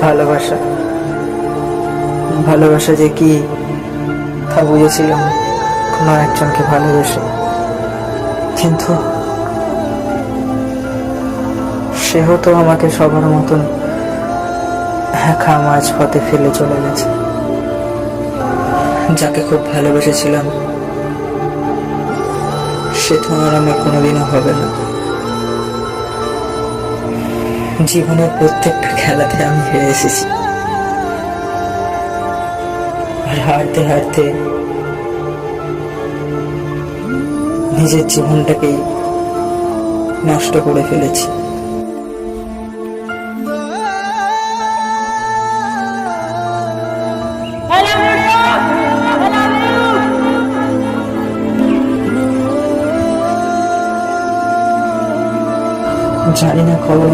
ভালোবাসা ভালোবাসা যে কি তা বুঝেছিলাম কোনো একজনকে ভালোবেসে, কিন্তু সেও তো আমাকে সবার মতন একা মাঝ পথে ফেলে চলে গেছে। যাকে খুব ভালোবেসেছিলাম সে তো আর আমার কোনোদিনও হবে না। জীবনের প্রত্যেকটা খেলাতে আমি হেরে এসেছি, আর হারতে হারতে নিজের জীবনটাকেই নষ্ট করে ফেলেছি। জানি না কবে